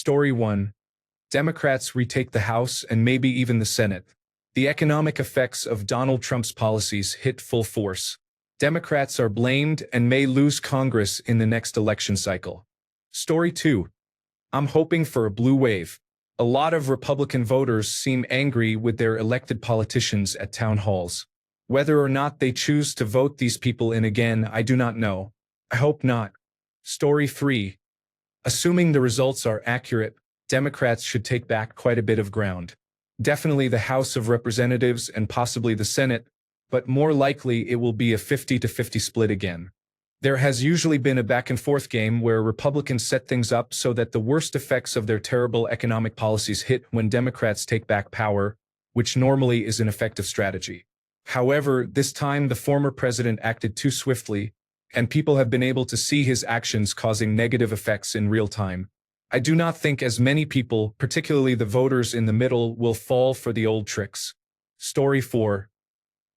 Story 1. Democrats retake the House and maybe even the Senate. The economic effects of Donald Trump's policies hit full force. Democrats are blamed and may lose Congress in the next election cycle. Story 2. I'm hoping for a blue wave. A lot of Republican voters seem angry with their elected politicians at town halls. Whether or not they choose to vote these people in again, I do not know. I hope not. Story 3. Assuming the results are accurate, Democrats should take back quite a bit of ground. Definitely the House of Representatives and possibly the Senate, but more likely it will be a 50-50 split again. There has usually been a back-and-forth game where Republicans set things up so that the worst effects of their terrible economic policies hit when Democrats take back power, which normally is an effective strategy. However, this time the former president acted too swiftly, and people have been able to see his actions causing negative effects in real time. I do not think as many people, particularly the voters in the middle, will fall for the old tricks. Story 4.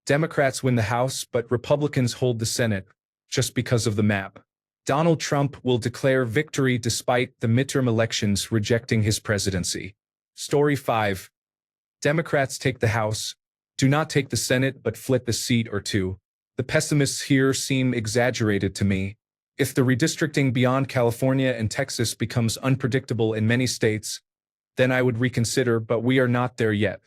Democrats win the House, but Republicans hold the Senate, just because of the map. Donald Trump will declare victory despite the midterm elections rejecting his presidency. Story 5. Democrats take the House, do not take the Senate but flip a seat or two. The pessimists here seem exaggerated to me. If the redistricting beyond California and Texas becomes unpredictable in many states, then I would reconsider, but we are not there yet.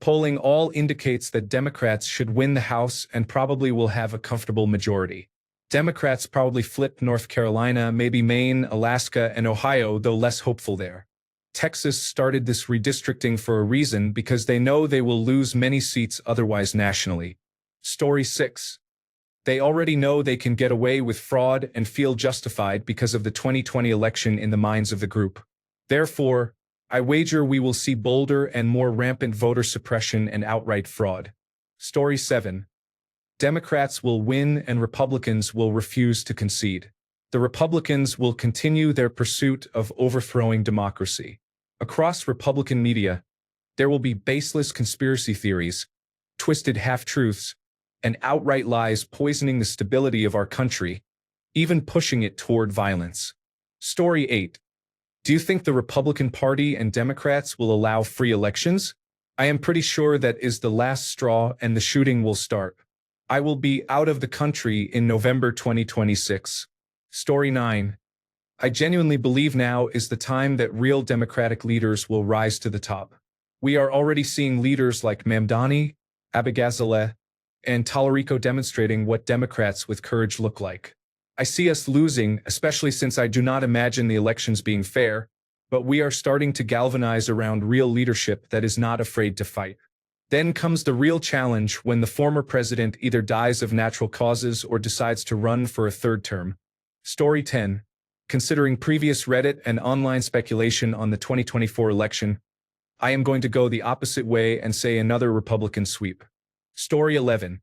Polling all indicates that Democrats should win the House and probably will have a comfortable majority. Democrats probably flip North Carolina, maybe Maine, Alaska, and Ohio, though less hopeful there. Texas started this redistricting for a reason because they know they will lose many seats otherwise nationally. Story 6. They already know they can get away with fraud and feel justified because of the 2020 election in the minds of the group. Therefore, I wager we will see bolder and more rampant voter suppression and outright fraud. Story 7. Democrats will win and Republicans will refuse to concede. The Republicans will continue their pursuit of overthrowing democracy. Across Republican media, there will be baseless conspiracy theories, twisted half-truths, and outright lies poisoning the stability of our country, even pushing it toward violence. Story 8. Do you think the Republican Party and Democrats will allow free elections? I am pretty sure that is the last straw and the shooting will start. I will be out of the country in November 2026. Story 9. I genuinely believe now is the time that real Democratic leaders will rise to the top. We are already seeing leaders like Mamdani, Abigazaleh, and Tallarico demonstrating what Democrats with courage look like. I see us losing, especially since I do not imagine the elections being fair, but we are starting to galvanize around real leadership that is not afraid to fight. Then comes the real challenge when the former president either dies of natural causes or decides to run for a third term. Story 10. Considering previous Reddit and online speculation on the 2024 election, I am going to go the opposite way and say another Republican sweep. Story 11.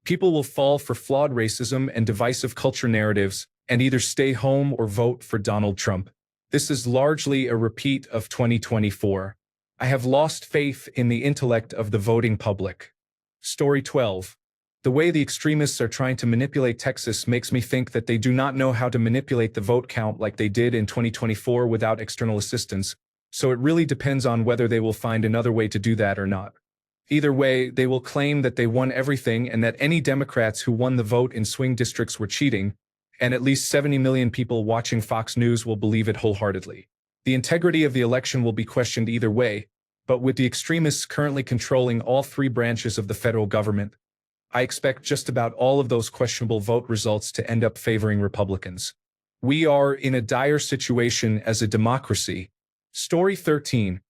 People will fall for flawed racism and divisive culture narratives and either stay home or vote for Donald Trump. This is largely a repeat of 2024. I have lost faith in the intellect of the voting public. Story 12. The way the extremists are trying to manipulate Texas makes me think that they do not know how to manipulate the vote count like they did in 2024 without external assistance, so it really depends on whether they will find another way to do that or not. Either way, they will claim that they won everything and that any Democrats who won the vote in swing districts were cheating, and at least 70 million people watching Fox News will believe it wholeheartedly. The integrity of the election will be questioned either way, but with the extremists currently controlling all three branches of the federal government, I expect just about all of those questionable vote results to end up favoring Republicans. We are in a dire situation as a democracy. Story 13.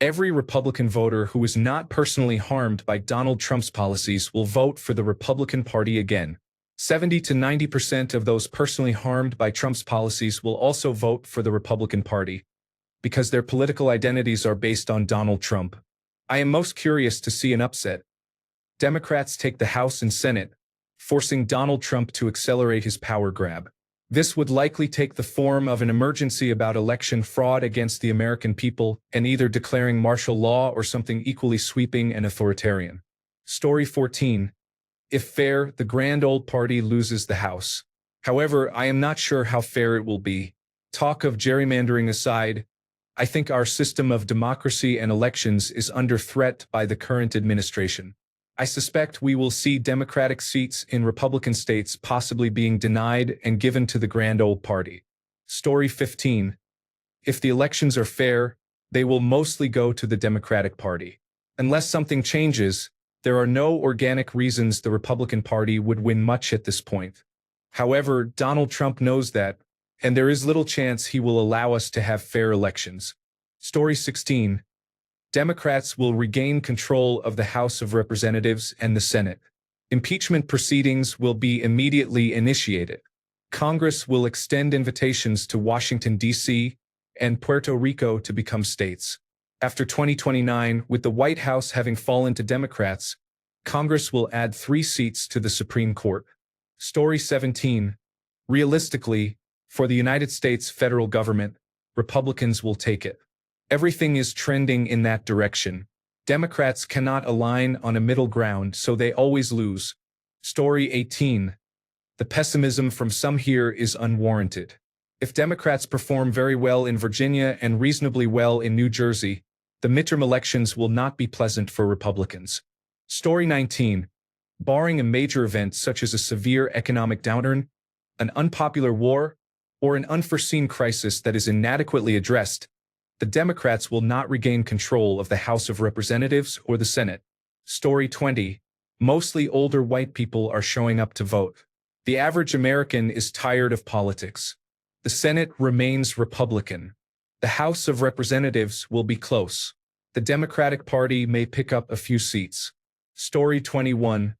Every Republican voter who is not personally harmed by Donald Trump's policies will vote for the Republican Party again. 70 to 90% of those personally harmed by Trump's policies will also vote for the Republican Party, because their political identities are based on Donald Trump. I am most curious to see an upset. Democrats take the House and Senate, forcing Donald Trump to accelerate his power grab. This would likely take the form of an emergency about election fraud against the American people and either declaring martial law or something equally sweeping and authoritarian. Story 14. If fair, the grand old party loses the House. However, I am not sure how fair it will be. Talk of gerrymandering aside, I think our system of democracy and elections is under threat by the current administration. I suspect we will see Democratic seats in Republican states possibly being denied and given to the grand old party. Story 15. If the elections are fair, they will mostly go to the Democratic Party. Unless something changes, there are no organic reasons the Republican Party would win much at this point. However, Donald Trump knows that, and there is little chance he will allow us to have fair elections. Story 16. Democrats will regain control of the House of Representatives and the Senate. Impeachment proceedings will be immediately initiated. Congress will extend invitations to Washington, D.C., and Puerto Rico to become states. After 2029, with the White House having fallen to Democrats, Congress will add 3 seats to the Supreme Court. Story 17. Realistically, for the United States federal government, Republicans will take it. Everything is trending in that direction. Democrats cannot align on a middle ground, so they always lose. Story 18. The pessimism from some here is unwarranted. If Democrats perform very well in Virginia and reasonably well in New Jersey, the midterm elections will not be pleasant for Republicans. Story 19. Barring a major event such as a severe economic downturn, an unpopular war, or an unforeseen crisis that is inadequately addressed, the Democrats will not regain control of the House of Representatives or the Senate. Story 20. Mostly older white people are showing up to vote. The average American is tired of politics. The Senate remains Republican. The House of Representatives will be close. The Democratic Party may pick up a few seats. Story 21.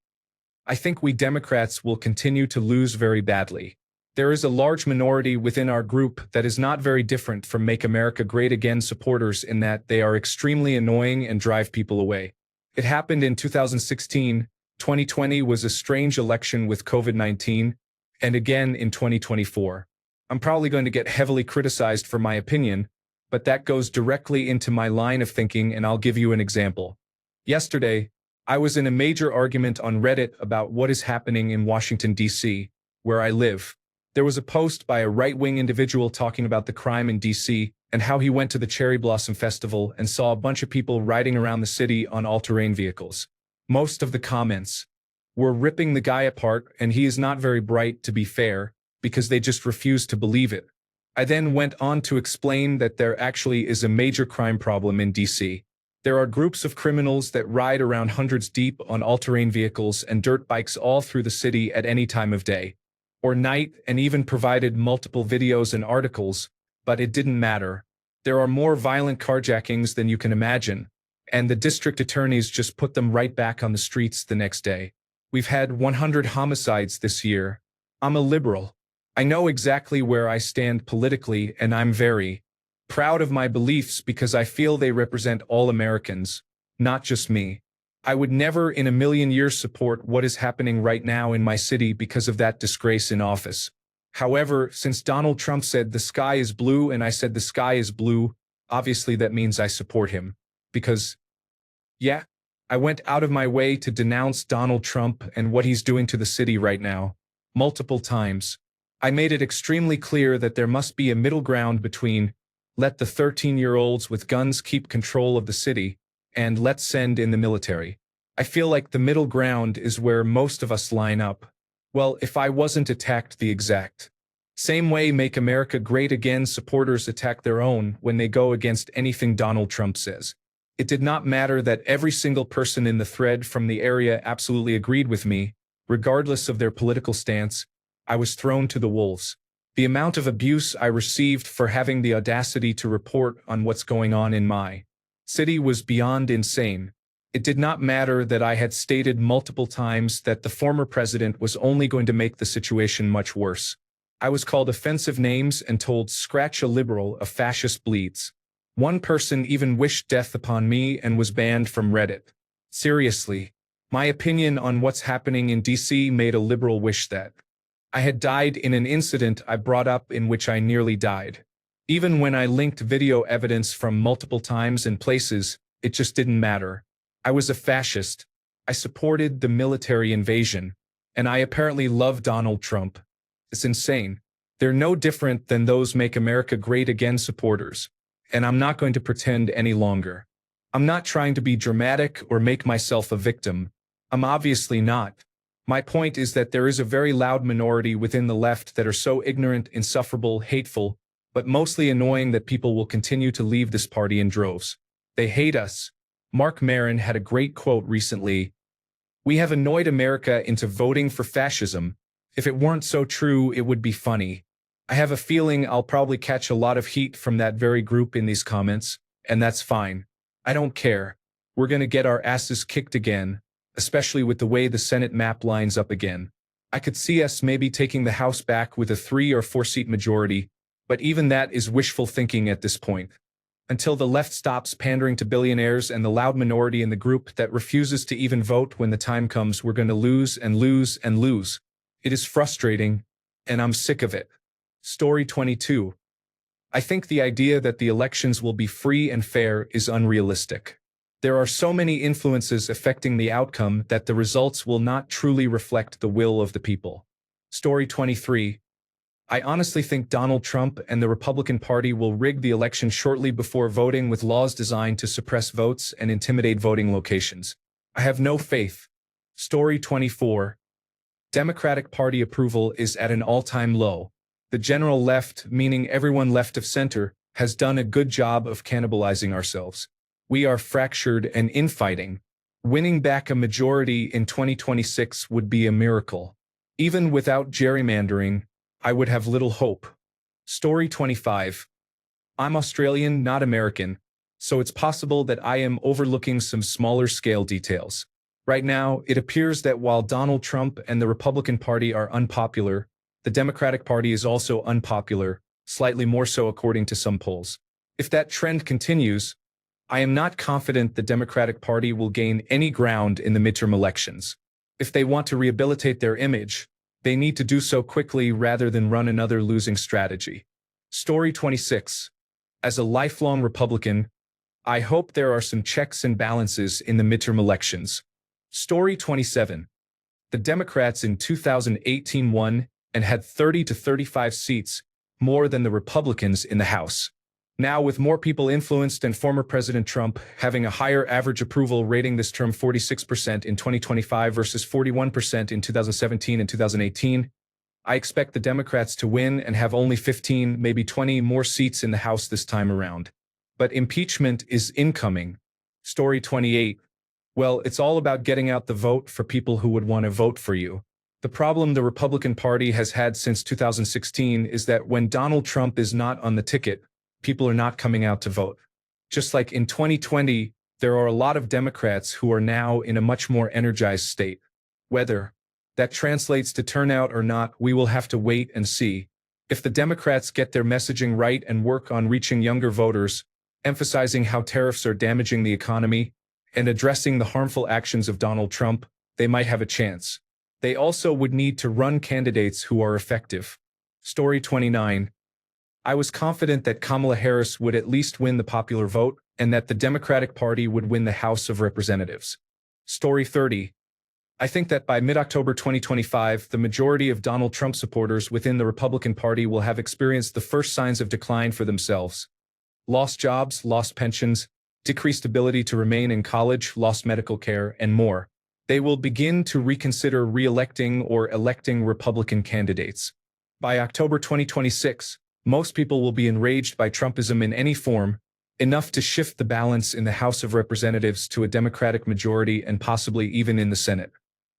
I think we Democrats will continue to lose very badly. There is a large minority within our group that is not very different from Make America Great Again supporters in that they are extremely annoying and drive people away. It happened in 2016, 2020 was a strange election with COVID-19, and again in 2024. I'm probably going to get heavily criticized for my opinion, but that goes directly into my line of thinking, and I'll give you an example. Yesterday, I was in a major argument on Reddit about what is happening in Washington, D.C., where I live. There was a post by a right-wing individual talking about the crime in D.C. and how he went to the Cherry Blossom Festival and saw a bunch of people riding around the city on all-terrain vehicles. Most of the comments were ripping the guy apart, and he is not very bright, to be fair, because they just refused to believe it. I then went on to explain that there actually is a major crime problem in D.C. There are groups of criminals that ride around hundreds deep on all-terrain vehicles and dirt bikes all through the city at any time of day or night, and even provided multiple videos and articles, but it didn't matter. There are more violent carjackings than you can imagine, and the district attorneys just put them right back on the streets the next day. We've had 100 homicides this year. I'm a liberal. I know exactly where I stand politically, and I'm very proud of my beliefs because I feel they represent all Americans, not just me. I would never in a million years support what is happening right now in my city because of that disgrace in office. However, since Donald Trump said the sky is blue and I said the sky is blue, obviously that means I support him. Because, yeah, I went out of my way to denounce Donald Trump and what he's doing to the city right now, multiple times. I made it extremely clear that there must be a middle ground between let the 13-year-olds with guns keep control of the city and let's send in the military. I feel like the middle ground is where most of us line up. Well, if I wasn't attacked the exact same way Make America Great Again supporters attack their own when they go against anything Donald Trump says. It did not matter that every single person in the thread from the area absolutely agreed with me, regardless of their political stance. I was thrown to the wolves. The amount of abuse I received for having the audacity to report on what's going on in my city was beyond insane. It did not matter that I had stated multiple times that the former president was only going to make the situation much worse. I was called offensive names and told scratch a liberal, a fascist bleeds. One person even wished death upon me and was banned from Reddit. Seriously, my opinion on what's happening in DC made a liberal wish that I had died in an incident I brought up in which I nearly died. Even when I linked video evidence from multiple times and places, it just didn't matter. I was a fascist. I supported the military invasion, and I apparently love Donald Trump. It's insane. They're no different than those Make America Great Again supporters. and I'm not going to pretend any longer. I'm not trying to be dramatic or make myself a victim. I'm obviously not. My point is that there is a very loud minority within the left that are so ignorant, insufferable, hateful, but mostly annoying that people will continue to leave this party in droves. They hate us. Mark Maron had a great quote recently. We have annoyed America into voting for fascism. If it weren't so true, it would be funny. I have a feeling I'll probably catch a lot of heat from that very group in these comments, and that's fine. I don't care. We're gonna get our asses kicked again, especially with the way the Senate map lines up again. I could see us maybe taking the House back with a 3 or 4 seat majority, but even that is wishful thinking at this point. Until the left stops pandering to billionaires and the loud minority in the group that refuses to even vote when the time comes, we're going to lose and lose and lose. It is frustrating, and I'm sick of it. Story 22. I think the idea that the elections will be free and fair is unrealistic. There are so many influences affecting the outcome that the results will not truly reflect the will of the people. Story 23. I honestly think Donald Trump and the Republican Party will rig the election shortly before voting with laws designed to suppress votes and intimidate voting locations. I have no faith. Story 24. Democratic Party approval is at an all-time low. The general left, meaning everyone left of center, has done a good job of cannibalizing ourselves. We are fractured and infighting. Winning back a majority in 2026 would be a miracle. Even without gerrymandering, I would have little hope. Story 25. I'm Australian, not American, so it's possible that I am overlooking some smaller scale details. Right now, it appears that while Donald Trump and the Republican Party are unpopular, the Democratic Party is also unpopular, slightly more so according to some polls. If that trend continues, I am not confident the Democratic Party will gain any ground in the midterm elections. If they want to rehabilitate their image, they need to do so quickly rather than run another losing strategy. Story 26. As a lifelong Republican, I hope there are some checks and balances in the midterm elections. Story 27. The Democrats in 2018 won and had 30 to 35 seats, more than the Republicans in the House. Now, with more people influenced and former President Trump having a higher average approval rating this term 46% in 2025 versus 41% in 2017 and 2018, I expect the Democrats to win and have only 15, maybe 20 more seats in the House this time around. But impeachment is incoming. Story 28. Well, it's all about getting out the vote for people who would want to vote for you. The problem the Republican Party has had since 2016 is that when Donald Trump is not on the ticket, people are not coming out to vote. Just like in 2020, there are a lot of Democrats who are now in a much more energized state. Whether that translates to turnout or not, we will have to wait and see. If the Democrats get their messaging right and work on reaching younger voters, emphasizing how tariffs are damaging the economy, and addressing the harmful actions of Donald Trump, they might have a chance. They also would need to run candidates who are effective. Story 29. I was confident that Kamala Harris would at least win the popular vote and that the Democratic Party would win the House of Representatives. Story 30. I think that by mid-October 2025, the majority of Donald Trump supporters within the Republican Party will have experienced the first signs of decline for themselves. Lost jobs, lost pensions, decreased ability to remain in college, lost medical care, and more. They will begin to reconsider re-electing or electing Republican candidates. By October 2026, most people will be enraged by Trumpism in any form, enough to shift the balance in the House of Representatives to a Democratic majority and possibly even in the Senate.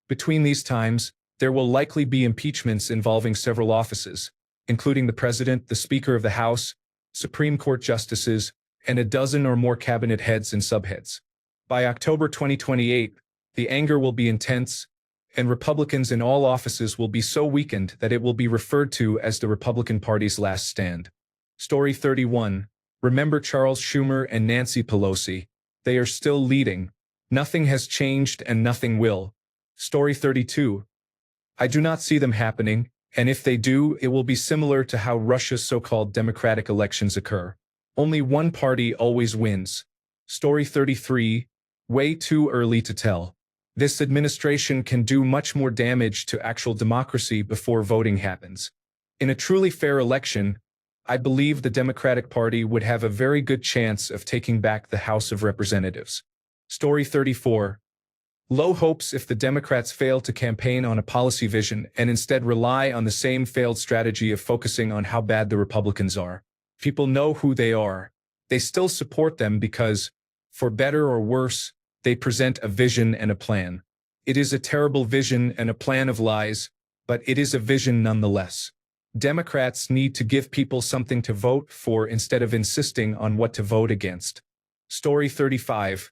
Between these times, there will likely be impeachments involving several offices, including the President, the Speaker of the House, Supreme Court justices, and a dozen or more cabinet heads and subheads. By October 2028, the anger will be intense, and Republicans in all offices will be so weakened that it will be referred to as the Republican Party's last stand. Story 31. Remember Charles Schumer and Nancy Pelosi. They are still leading. Nothing has changed and nothing will. Story 32. I do not see them happening, and if they do, it will be similar to how Russia's so-called democratic elections occur. Only one party always wins. Story 33. Way too early to tell. This administration can do much more damage to actual democracy before voting happens. In a truly fair election, I believe the Democratic Party would have a very good chance of taking back the House of Representatives. Story 34. Low hopes if the Democrats fail to campaign on a policy vision and instead rely on the same failed strategy of focusing on how bad the Republicans are. People know who they are. They still support them because, for better or worse, they present a vision and a plan. It is a terrible vision and a plan of lies, but it is a vision nonetheless. Democrats need to give people something to vote for instead of insisting on what to vote against. Story 35.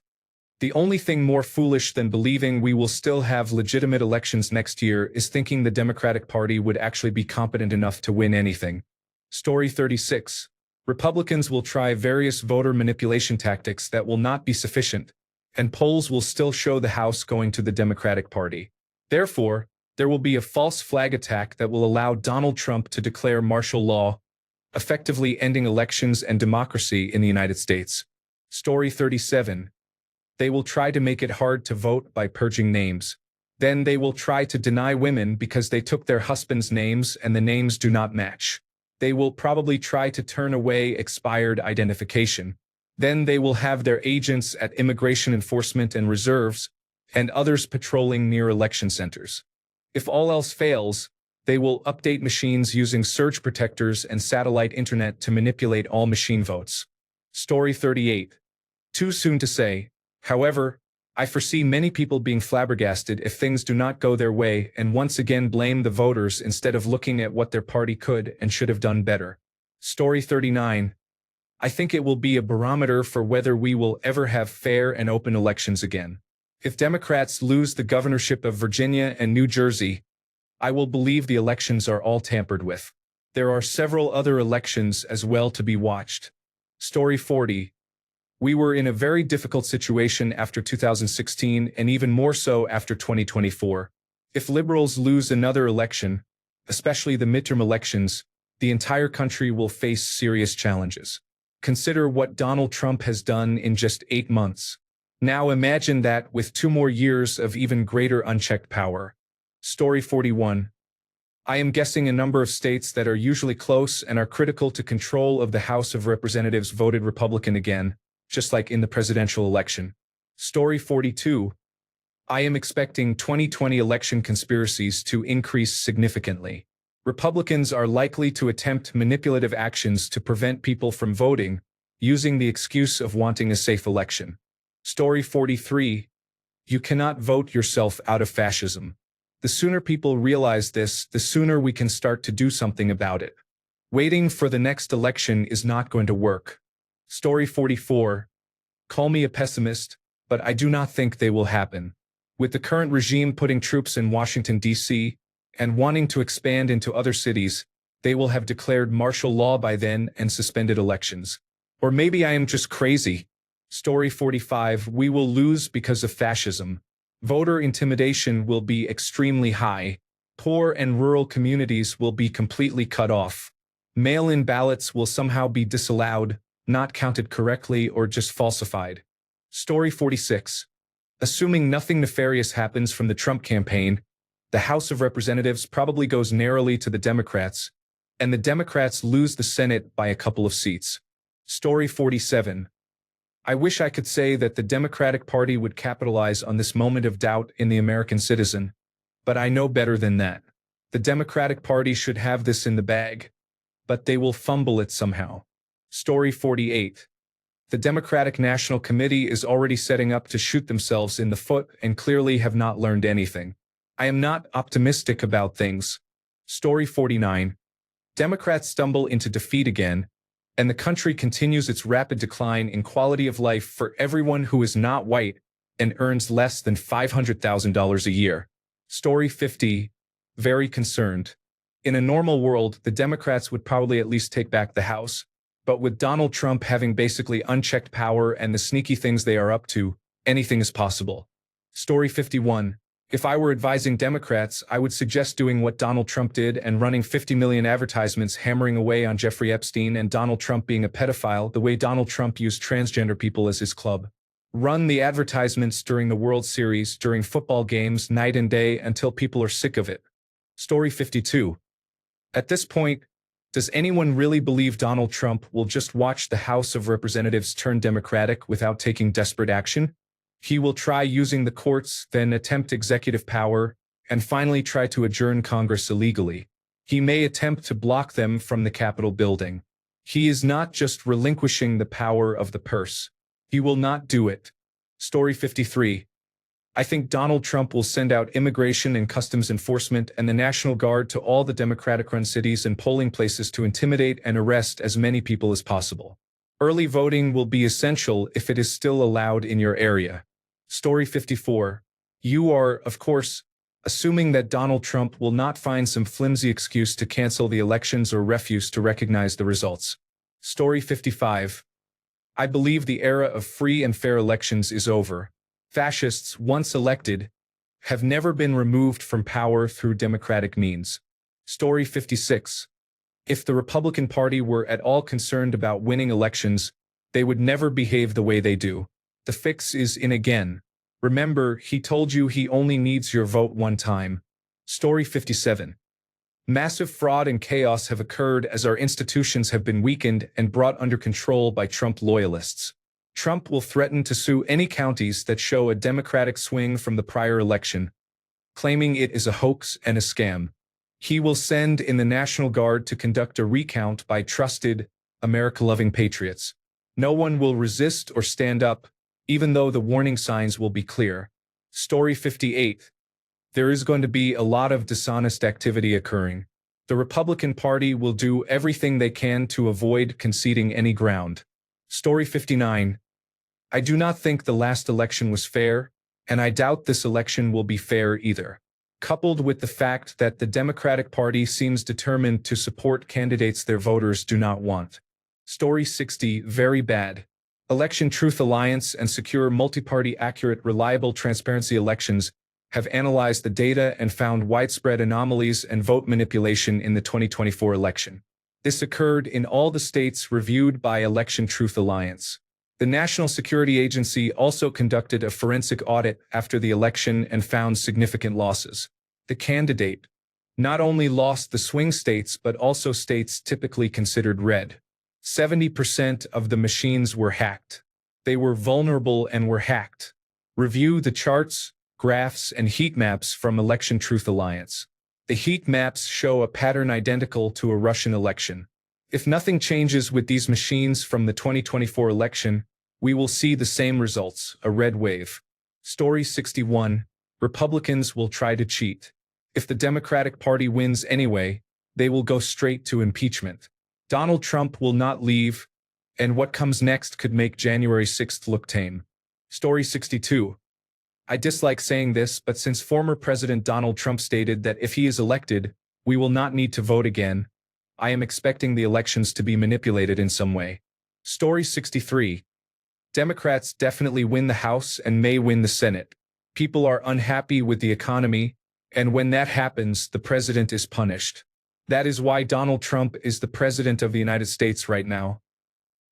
The only thing more foolish than believing we will still have legitimate elections next year is thinking the Democratic Party would actually be competent enough to win anything. Story 36. Republicans will try various voter manipulation tactics that will not be sufficient, and polls will still show the House going to the Democratic Party. Therefore, there will be a false flag attack that will allow Donald Trump to declare martial law, effectively ending elections and democracy in the United States. Story 37. They will try to make it hard to vote by purging names. Then they will try to deny women because they took their husbands' names and the names do not match. They will probably try to turn away expired identification. Then they will have their agents at immigration enforcement and reserves, and others patrolling near election centers. If all else fails, they will update machines using surge protectors and satellite internet to manipulate all machine votes. Story 38. Too soon to say. However, I foresee many people being flabbergasted if things do not go their way and once again blame the voters instead of looking at what their party could and should have done better. Story 39. I think it will be a barometer for whether we will ever have fair and open elections again. If Democrats lose the governorship of Virginia and New Jersey, I will believe the elections are all tampered with. There are several other elections as well to be watched. Story 40. We were in a very difficult situation after 2016 and even more so after 2024. If liberals lose another election, especially the midterm elections, the entire country will face serious challenges. Consider what Donald Trump has done in just 8 months. Now imagine that with 2 more years of even greater unchecked power. Story 41. I am guessing a number of states that are usually close and are critical to control of the House of Representatives voted Republican again, just like in the presidential election. Story 42. I am expecting 2020 election conspiracies to increase significantly. Republicans are likely to attempt manipulative actions to prevent people from voting, using the excuse of wanting a safe election. Story 43. You cannot vote yourself out of fascism. The sooner people realize this, the sooner we can start to do something about it. Waiting for the next election is not going to work. Story 44. Call me a pessimist, but I do not think they will happen. With the current regime putting troops in Washington, D.C., and wanting to expand into other cities, they will have declared martial law by then and suspended elections. Or maybe I am just crazy. Story 45. We will lose because of fascism. Voter intimidation will be extremely high. Poor and rural communities will be completely cut off. Mail-in ballots will somehow be disallowed, not counted correctly, or just falsified. Story 46. Assuming nothing nefarious happens from the Trump campaign, the House of Representatives probably goes narrowly to the Democrats, and the Democrats lose the Senate by a couple of seats. Story 47. I wish I could say that the Democratic Party would capitalize on this moment of doubt in the American citizen, but I know better than that. The Democratic Party should have this in the bag, but they will fumble it somehow. Story 48. The Democratic National Committee is already setting up to shoot themselves in the foot and clearly have not learned anything. I am not optimistic about things. Story 49. Democrats stumble into defeat again, and the country continues its rapid decline in quality of life for everyone who is not white and earns less than $500,000 a year. Story 50. Very concerned. In a normal world, the Democrats would probably at least take back the House, but with Donald Trump having basically unchecked power and the sneaky things they are up to, anything is possible. Story 51. If I were advising Democrats, I would suggest doing what Donald Trump did and running 50 million advertisements hammering away on Jeffrey Epstein and Donald Trump being a pedophile the way Donald Trump used transgender people as his club. Run the advertisements during the World Series, during football games, night and day until people are sick of it. Story 52. At this point, Does anyone really believe Donald Trump will just watch the House of Representatives turn Democratic without taking desperate action? He will try using the courts, then attempt executive power, and finally try to adjourn Congress illegally. He may attempt to block them from the Capitol building. He is not just relinquishing the power of the purse. He will not do it. Story 53. I think Donald Trump will send out Immigration and Customs Enforcement and the National Guard to all the Democratic-run cities and polling places to intimidate and arrest as many people as possible. Early voting will be essential if it is still allowed in your area. Story 54. You are, of course, assuming that Donald Trump will not find some flimsy excuse to cancel the elections or refuse to recognize the results. Story 55. I believe the era of free and fair elections is over. Fascists, once elected, have never been removed from power through democratic means. Story 56. If the Republican Party were at all concerned about winning elections, they would never behave the way they do. The fix is in again. Remember, he told you he only needs your vote one time. Story 57. Massive fraud and chaos have occurred as our institutions have been weakened and brought under control by Trump loyalists. Trump will threaten to sue any counties that show a Democratic swing from the prior election, claiming it is a hoax and a scam. He will send in the National Guard to conduct a recount by trusted, America-loving patriots. No one will resist or stand up, even though the warning signs will be clear. Story 58. There is going to be a lot of dishonest activity occurring. The Republican Party will do everything they can to avoid conceding any ground. Story 59. I do not think the last election was fair, and I doubt this election will be fair either. Coupled with the fact that the Democratic Party seems determined to support candidates their voters do not want. Story 60. Very bad. Election Truth Alliance and Secure Multi-Party Accurate Reliable Transparency Elections have analyzed the data and found widespread anomalies and vote manipulation in the 2024 election. This occurred in all the states reviewed by Election Truth Alliance. The National Security Agency also conducted a forensic audit after the election and found significant losses. The candidate not only lost the swing states but also states typically considered red. 70% of the machines were hacked. They were vulnerable and were hacked. Review the charts, graphs, and heat maps from Election Truth Alliance. The heat maps show a pattern identical to a Russian election. If nothing changes with these machines from the 2024 election, we will see the same results, a red wave. Story 61. Republicans will try to cheat. If the Democratic Party wins anyway, they will go straight to impeachment. Donald Trump will not leave, and what comes next could make January 6th look tame. Story 62. I dislike saying this, but since former President Donald Trump stated that if he is elected, we will not need to vote again, I am expecting the elections to be manipulated in some way. Story 63. Democrats definitely win the House and may win the Senate. People are unhappy with the economy, and when that happens, the president is punished. That is why Donald Trump is the president of the United States right now.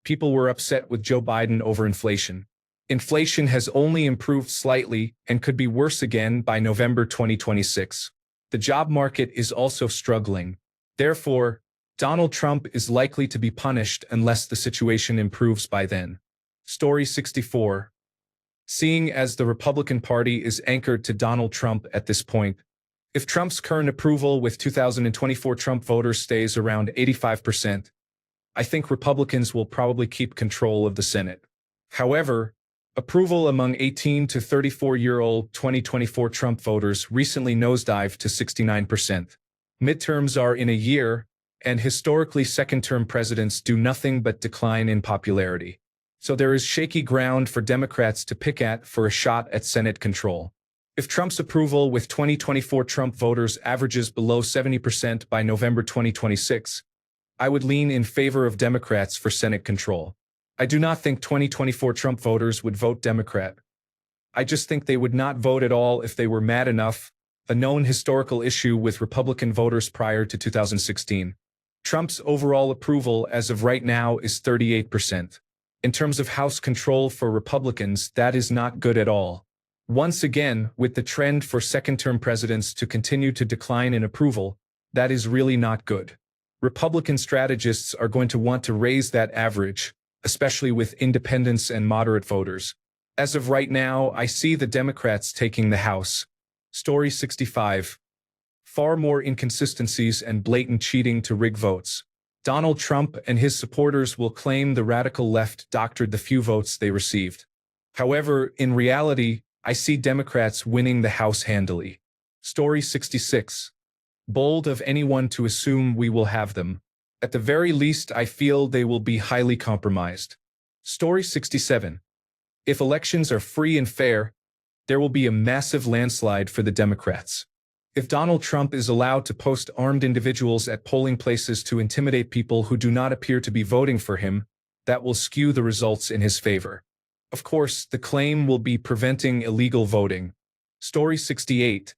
People were upset with Joe Biden over inflation. Inflation has only improved slightly and could be worse again by November 2026. The job market is also struggling. Therefore, Donald Trump is likely to be punished unless the situation improves by then. Story 64. Seeing as the Republican Party is anchored to Donald Trump at this point, if Trump's current approval with 2024 Trump voters stays around 85%, I think Republicans will probably keep control of the Senate. However, approval among 18 to 34-year-old 2024 Trump voters recently nosedived to 69%. Midterms are in a year, and historically second-term presidents do nothing but decline in popularity. So there is shaky ground for Democrats to pick at for a shot at Senate control. If Trump's approval with 2024 Trump voters averages below 70% by November 2026, I would lean in favor of Democrats for Senate control. I do not think 2024 Trump voters would vote Democrat. I just think they would not vote at all if they were mad enough, a known historical issue with Republican voters prior to 2016. Trump's overall approval as of right now is 38%. In terms of House control for Republicans, that is not good at all. Once again, with the trend for second-term presidents to continue to decline in approval, that is really not good. Republican strategists are going to want to raise that average, especially with independents and moderate voters. As of right now, I see the Democrats taking the House. Story 65. Far more inconsistencies and blatant cheating to rig votes. Donald Trump and his supporters will claim the radical left doctored the few votes they received. However, in reality, I see Democrats winning the House handily. Story 66. Bold of anyone to assume we will have them. At the very least, I feel they will be highly compromised. Story 67. If elections are free and fair, there will be a massive landslide for the Democrats. If Donald Trump is allowed to post armed individuals at polling places to intimidate people who do not appear to be voting for him, that will skew the results in his favor. Of course, the claim will be preventing illegal voting. Story 68.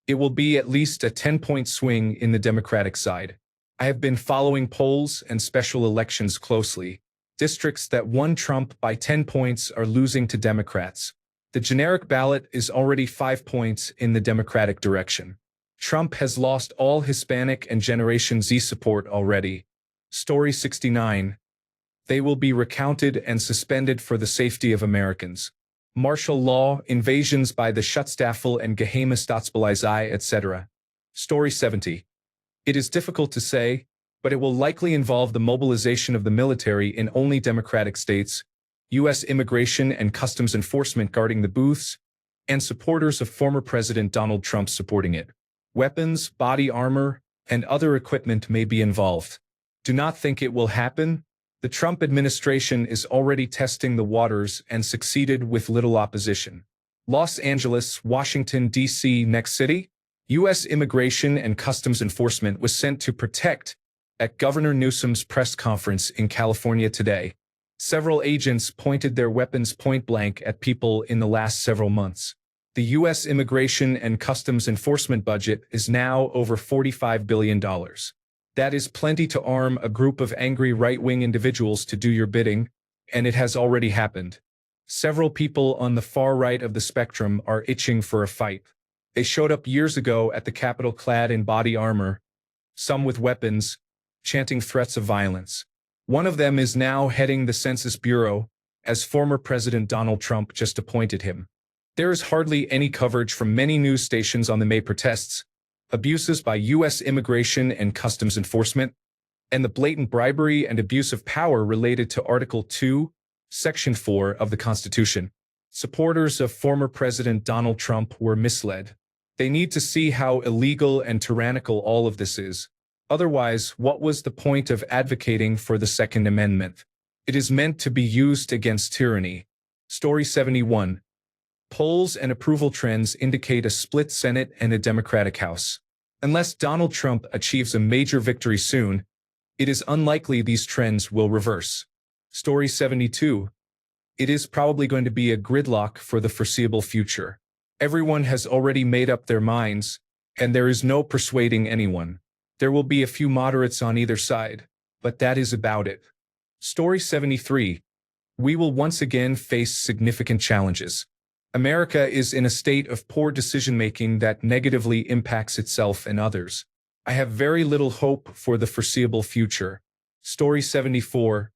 It will be at least a 10-point swing in the Democratic side. I have been following polls and special elections closely. Districts that won Trump by 10 points are losing to Democrats. The generic ballot is already 5 points in the Democratic direction. Trump has lost all Hispanic and Generation Z support already. Story 69. They will be recounted and suspended for the safety of Americans. Martial law, invasions by the Schutzstaffel and Geheime Staatspolizei, etc. Story 70. It is difficult to say, but it will likely involve the mobilization of the military in only Democratic states, U.S. Immigration and Customs Enforcement guarding the booths, and supporters of former President Donald Trump supporting it. Weapons, body armor, and other equipment may be involved. Do not think it will happen. The Trump administration is already testing the waters and succeeded with little opposition. Los Angeles, Washington, D.C. Next city? U.S. Immigration and Customs Enforcement was sent to protect at Governor Newsom's press conference in California today. Several agents pointed their weapons point-blank at people in the last several months. The U.S. Immigration and Customs Enforcement budget is now over $45 billion. That is plenty to arm a group of angry right-wing individuals to do your bidding, and it has already happened. Several people on the far right of the spectrum are itching for a fight. They showed up years ago at the Capitol clad in body armor, some with weapons, chanting threats of violence. One of them is now heading the Census Bureau, as former President Donald Trump just appointed him. There is hardly any coverage from many news stations on the May protests, abuses by U.S. Immigration and Customs Enforcement, and the blatant bribery and abuse of power related to Article 2, Section 4 of the Constitution. Supporters of former President Donald Trump were misled. They need to see how illegal and tyrannical all of this is. Otherwise, what was the point of advocating for the Second Amendment? It is meant to be used against tyranny. Story 71. Polls and approval trends indicate a split Senate and a Democratic House. Unless Donald Trump achieves a major victory soon, it is unlikely these trends will reverse. Story 72. It is probably going to be a gridlock for the foreseeable future. Everyone has already made up their minds, and there is no persuading anyone. There will be a few moderates on either side, but that is about it. Story 73. We will once again face significant challenges. America is in a state of poor decision-making that negatively impacts itself and others. I have very little hope for the foreseeable future. Story 74.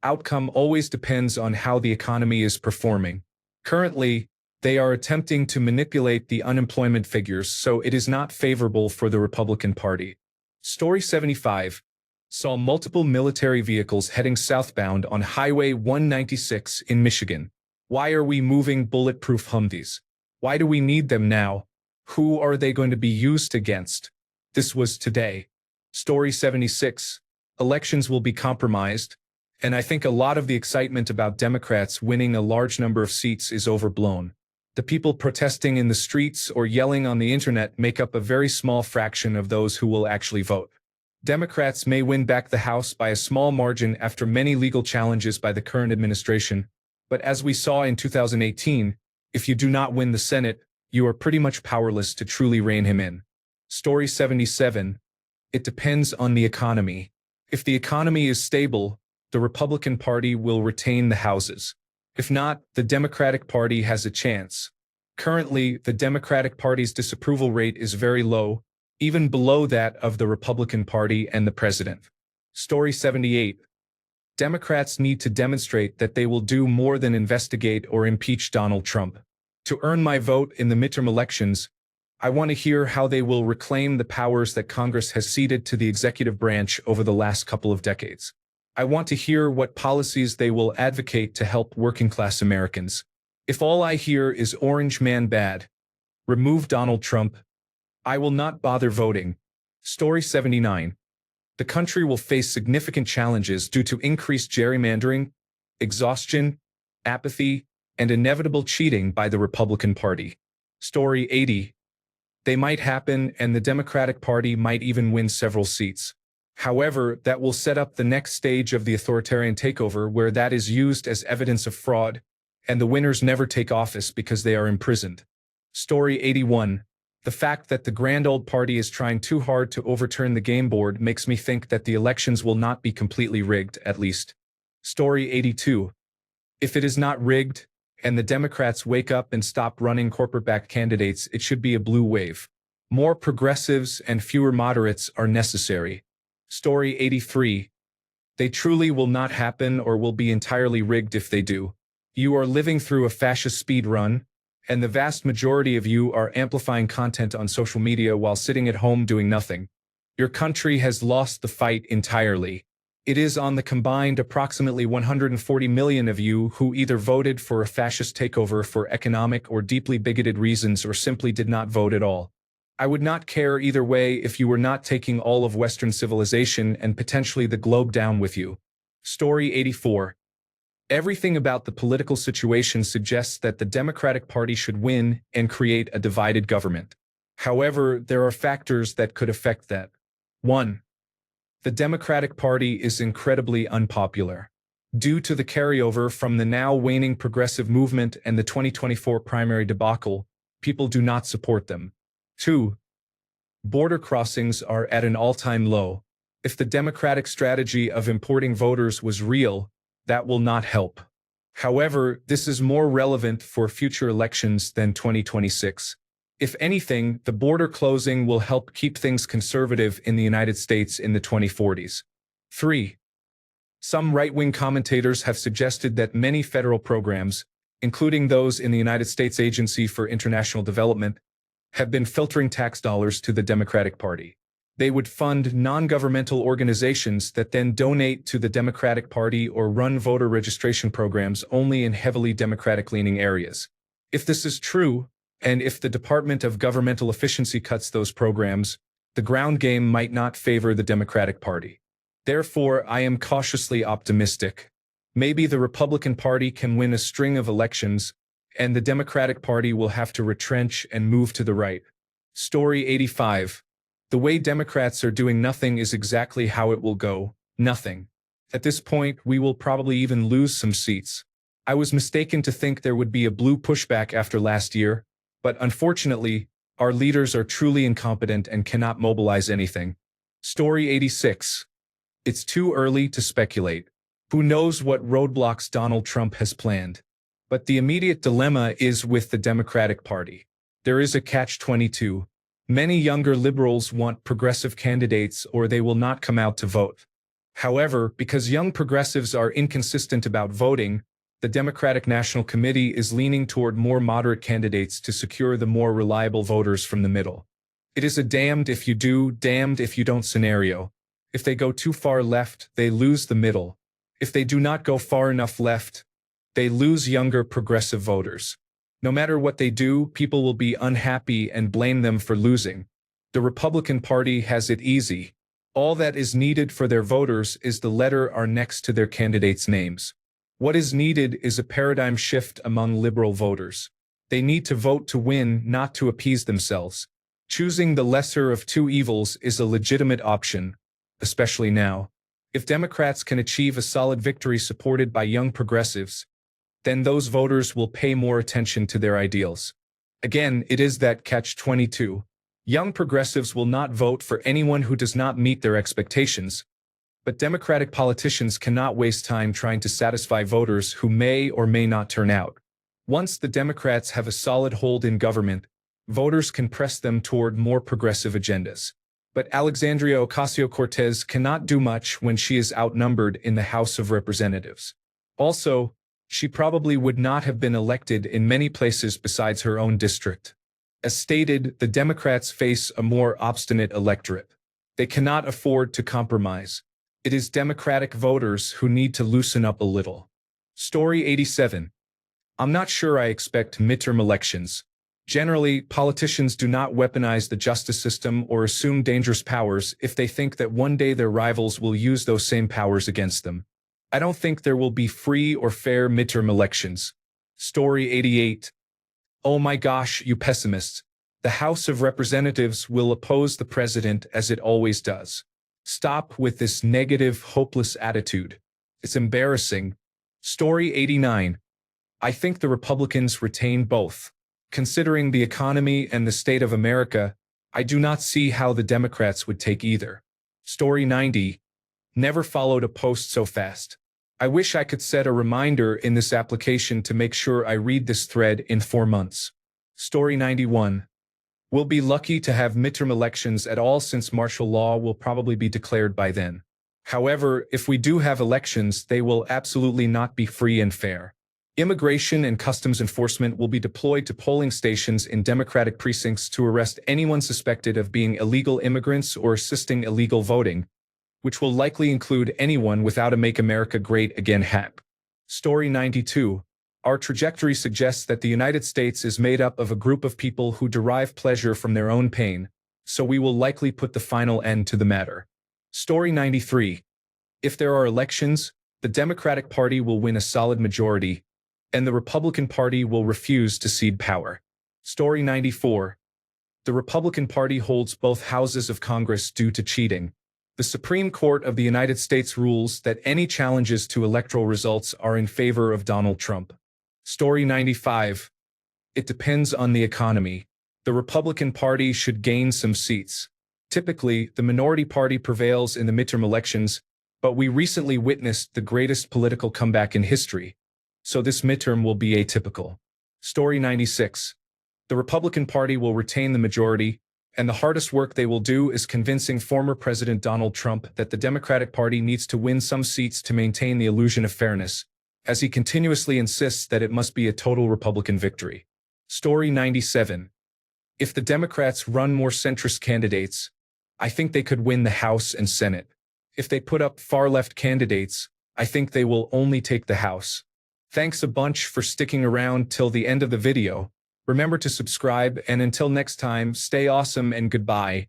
Outcome always depends on how the economy is performing. Currently, they are attempting to manipulate the unemployment figures, so it is not favorable for the Republican Party. Story 75. Saw multiple military vehicles heading southbound on Highway 196 in Michigan. Why are we moving bulletproof Humvees? Why do we need them now? Who are they going to be used against? This was today. Story 76. Elections will be compromised, and I think a lot of the excitement about Democrats winning a large number of seats is overblown. The people protesting in the streets or yelling on the internet make up a very small fraction of those who will actually vote. Democrats may win back the House by a small margin after many legal challenges by the current administration, but as we saw in 2018, if you do not win the Senate, you are pretty much powerless to truly rein him in. Story 77. It depends on the economy. If the economy is stable, the Republican Party will retain the houses. If not, the Democratic Party has a chance. Currently, the Democratic Party's disapproval rate is very low, even below that of the Republican Party and the president. Story 78. Democrats need to demonstrate that they will do more than investigate or impeach Donald Trump. To earn my vote in the midterm elections, I want to hear how they will reclaim the powers that Congress has ceded to the executive branch over the last couple of decades. I want to hear what policies they will advocate to help working-class Americans. If all I hear is orange man bad, remove Donald Trump, I will not bother voting. Story 79. The country will face significant challenges due to increased gerrymandering, exhaustion, apathy, and inevitable cheating by the Republican Party. Story 80. They might happen, and the Democratic Party might even win several seats. However, that will set up the next stage of the authoritarian takeover where that is used as evidence of fraud, and the winners never take office because they are imprisoned. Story 81. The fact that the grand old party is trying too hard to overturn the game board makes me think that the elections will not be completely rigged, at least. Story 82. If it is not rigged, and the Democrats wake up and stop running corporate-backed candidates, it should be a blue wave. More progressives and fewer moderates are necessary. Story 83. They truly will not happen or will be entirely rigged if they do. You are living through a fascist speed run, and the vast majority of you are amplifying content on social media while sitting at home doing nothing. Your country has lost the fight entirely. It is on the combined approximately 140 million of you who either voted for a fascist takeover for economic or deeply bigoted reasons or simply did not vote at all. I would not care either way if you were not taking all of Western civilization and potentially the globe down with you. Story 84. Everything about the political situation suggests that the Democratic Party should win and create a divided government. However, there are factors that could affect that. 1. The Democratic Party is incredibly unpopular. Due to the carryover from the now waning progressive movement and the 2024 primary debacle, people do not support them. 2. Border crossings are at an all-time low. If the Democratic strategy of importing voters was real, that will not help. However, this is more relevant for future elections than 2026. If anything, the border closing will help keep things conservative in the United States in the 2040s. 3. Some right-wing commentators have suggested that many federal programs, including those in the United States Agency for International Development, have been filtering tax dollars to the Democratic Party. They would fund non-governmental organizations that then donate to the Democratic Party or run voter registration programs only in heavily Democratic-leaning areas. If this is true, and if the Department of Governmental Efficiency cuts those programs, the ground game might not favor the Democratic Party. Therefore, I am cautiously optimistic. Maybe the Republican Party can win a string of elections, and the Democratic Party will have to retrench and move to the right. Story 85. The way Democrats are doing nothing is exactly how it will go, nothing. At this point, we will probably even lose some seats. I was mistaken to think there would be a blue pushback after last year, but unfortunately, our leaders are truly incompetent and cannot mobilize anything. Story 86. It's too early to speculate. Who knows what roadblocks Donald Trump has planned? But the immediate dilemma is with the Democratic Party. There is a catch-22. Many younger liberals want progressive candidates or they will not come out to vote. However, because young progressives are inconsistent about voting, the Democratic National Committee is leaning toward more moderate candidates to secure the more reliable voters from the middle. It is a damned if you do, damned if you don't scenario. If they go too far left, they lose the middle. If they do not go far enough left, they lose younger progressive voters. No matter what they do, people will be unhappy and blame them for losing. The Republican Party has it easy. All that is needed for their voters is the letter R next to their candidates' names. What is needed is a paradigm shift among liberal voters. They need to vote to win, not to appease themselves. Choosing the lesser of two evils is a legitimate option, especially now. If Democrats can achieve a solid victory supported by young progressives, then those voters will pay more attention to their ideals. Again, it is that catch-22. Young progressives will not vote for anyone who does not meet their expectations, but Democratic politicians cannot waste time trying to satisfy voters who may or may not turn out. Once the Democrats have a solid hold in government, voters can press them toward more progressive agendas. But Alexandria Ocasio-Cortez cannot do much when she is outnumbered in the House of Representatives. Also, she probably would not have been elected in many places besides her own district. As stated, the Democrats face a more obstinate electorate. They cannot afford to compromise. It is Democratic voters who need to loosen up a little. Story 87. I'm not sure I expect midterm elections. Generally, politicians do not weaponize the justice system or assume dangerous powers if they think that one day their rivals will use those same powers against them. I don't think there will be free or fair midterm elections. Story 88. Oh my gosh, you pessimists. The House of Representatives will oppose the president as it always does. Stop with this negative, hopeless attitude. It's embarrassing. Story 89. I think the Republicans retain both. Considering the economy and the state of America, I do not see how the Democrats would take either. Story 90. Never followed a post so fast. I wish I could set a reminder in this application to make sure I read this thread in 4 months. Story 91. We'll be lucky to have midterm elections at all since martial law will probably be declared by then. However, if we do have elections, they will absolutely not be free and fair. Immigration and customs enforcement will be deployed to polling stations in Democratic precincts to arrest anyone suspected of being illegal immigrants or assisting illegal voting, which will likely include anyone without a Make America Great Again hat. Story 92. Our trajectory suggests that the United States is made up of a group of people who derive pleasure from their own pain, so we will likely put the final end to the matter. Story 93. If there are elections, the Democratic Party will win a solid majority, and the Republican Party will refuse to cede power. Story 94. The Republican Party holds both houses of Congress due to cheating. The Supreme Court of the United States rules that any challenges to electoral results are in favor of Donald Trump. Story 95. It depends on the economy. The Republican Party should gain some seats. Typically, the minority party prevails in the midterm elections, but we recently witnessed the greatest political comeback in history, so this midterm will be atypical. Story 96. The Republican Party will retain the majority, and the hardest work they will do is convincing former President Donald Trump that the Democratic Party needs to win some seats to maintain the illusion of fairness, as he continuously insists that it must be a total Republican victory. Story 97. If the Democrats run more centrist candidates, I think they could win the House and Senate. If they put up far-left candidates, I think they will only take the House. Thanks a bunch for sticking around till the end of the video. Remember to subscribe, and until next time, stay awesome and goodbye.